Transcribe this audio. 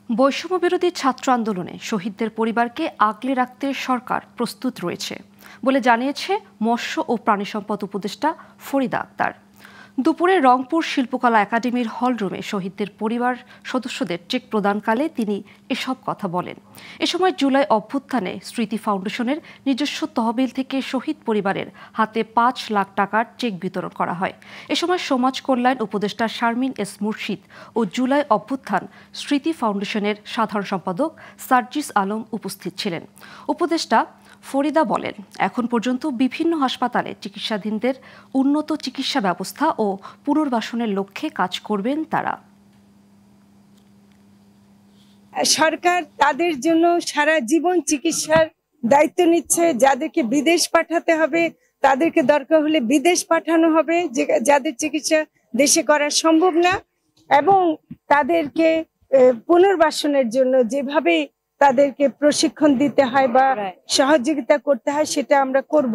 বৈষম্য বিরোধী ছাত্র আন্দোলনে শহীদদের পরিবারকে আগলে রাখতে সরকার প্রস্তুত রয়েছে বলে জানিয়েছে মৎস্য ও প্রাণী সম্পদ উপদেষ্টা ফরিদা আক্তার। দুপুরে রংপুর শিল্পকলা একাডেমির হলরুমে শহীদদের পরিবার সদস্যদের চেক প্রদানকালে তিনি এসব কথা বলেন। এ সময় জুলাই অভ্যুত্থানে স্মৃতি ফাউন্ডেশনের নিজস্ব তহবিল থেকে শহীদ পরিবারের হাতে ৫ লাখ টাকার চেক বিতরণ করা হয়। এ সময় সমাজ কল্যাণ উপদেষ্টা শারমিন এস মুর্শিদ ও জুলাই অভ্যুত্থান স্মৃতি ফাউন্ডেশনের সাধারণ সম্পাদক সার্জিস আলম উপস্থিত ছিলেন। উপদেষ্টা ফরিদা বলেন, এখন পর্যন্ত বিভিন্ন হাসপাতালে চিকিৎসাধীনদের উন্নত চিকিৎসা ব্যবস্থা ও পুনর্বাসনের লক্ষ্যে কাজ করবেন তারা। সরকার তাদের জন্য সারা জীবন চিকিৎসার দায়িত্ব নিচ্ছে। যাদেরকে বিদেশ পাঠাতে হবে তাদেরকে দরকার হলে বিদেশ পাঠানো হবে, যাদের চিকিৎসা দেশে করা সম্ভব না, এবং তাদেরকে পুনর্বাসনের জন্য যেভাবে তাদেরকে প্রশিক্ষণ দিতে হয় বা সহযোগিতা করতে হয় সেটা আমরা করব।